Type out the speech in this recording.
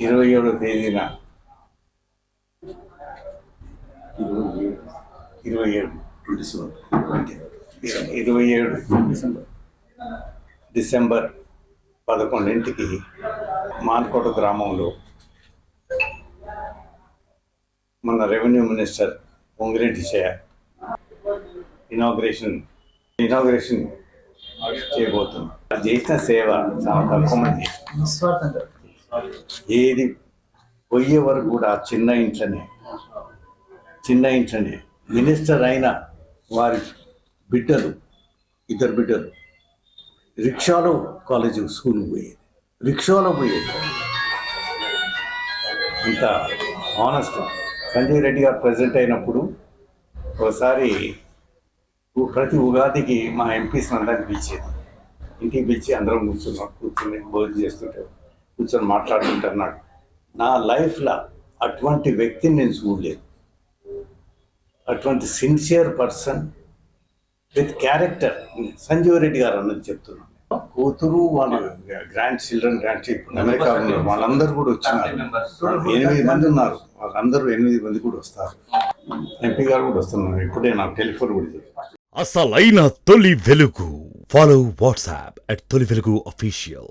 27వ తేదీన 27 డిసెంబర్ 11కి మాన్కోట గ్రామంలో మన రెవెన్యూ మినిస్టర్ పొంగిరెడ్డి ఇనాగ్రేషన్ చేయబోతున్నాం. చేసిన సేవ చాలా తక్కువ మంది, ఏది పోయే వరకు కూడా చిన్న ఇంట్లోనే మినిస్టర్ అయిన వారి ఇద్దరు బిడ్డలు రిక్షాలో కాలేజీ స్కూల్కి పోయేది, రిక్షాలో పోయేది. ఇంత ఆనెస్ట్. సంజయ్ రెడ్డి గారు ప్రెసిడెంట్ అయినప్పుడు ఒకసారి ప్రతి ఉగాదికి మా ఎంపీస్ అందరిని పిలిచేది, ఇంటికి పిలిచి అందరం కూర్చుని భోజనం చేస్తుంటే కూర్చొని మాట్లాడుతుంటున్నాడు. నా లైఫ్లో అటువంటి వ్యక్తిని నేను చూడలేదు. అటువంటి sincere person with character Sanjeev Reddy garu అన్నది చెప్తున్నాను. కూతురు వాళ్ళు గ్రాండ్ చిల్డ్రన్ అమెరికా ఉన్నారు, వాళ్ళందరూ కూడా వచ్చినారు. 8 మంది ఉన్నారు, వాళ్ళందరూ 8 మంది కూడా వస్తారు. ఎంపీ గారు కూడా వస్తున్నారు. ఇప్పుడే నాకు టెలిఫోన్ కూడా చేశారు. అసలైన తొలి వెలుగు. ఫాలో వాట్సాప్ @తొలి వెలుగు అఫీషియల్.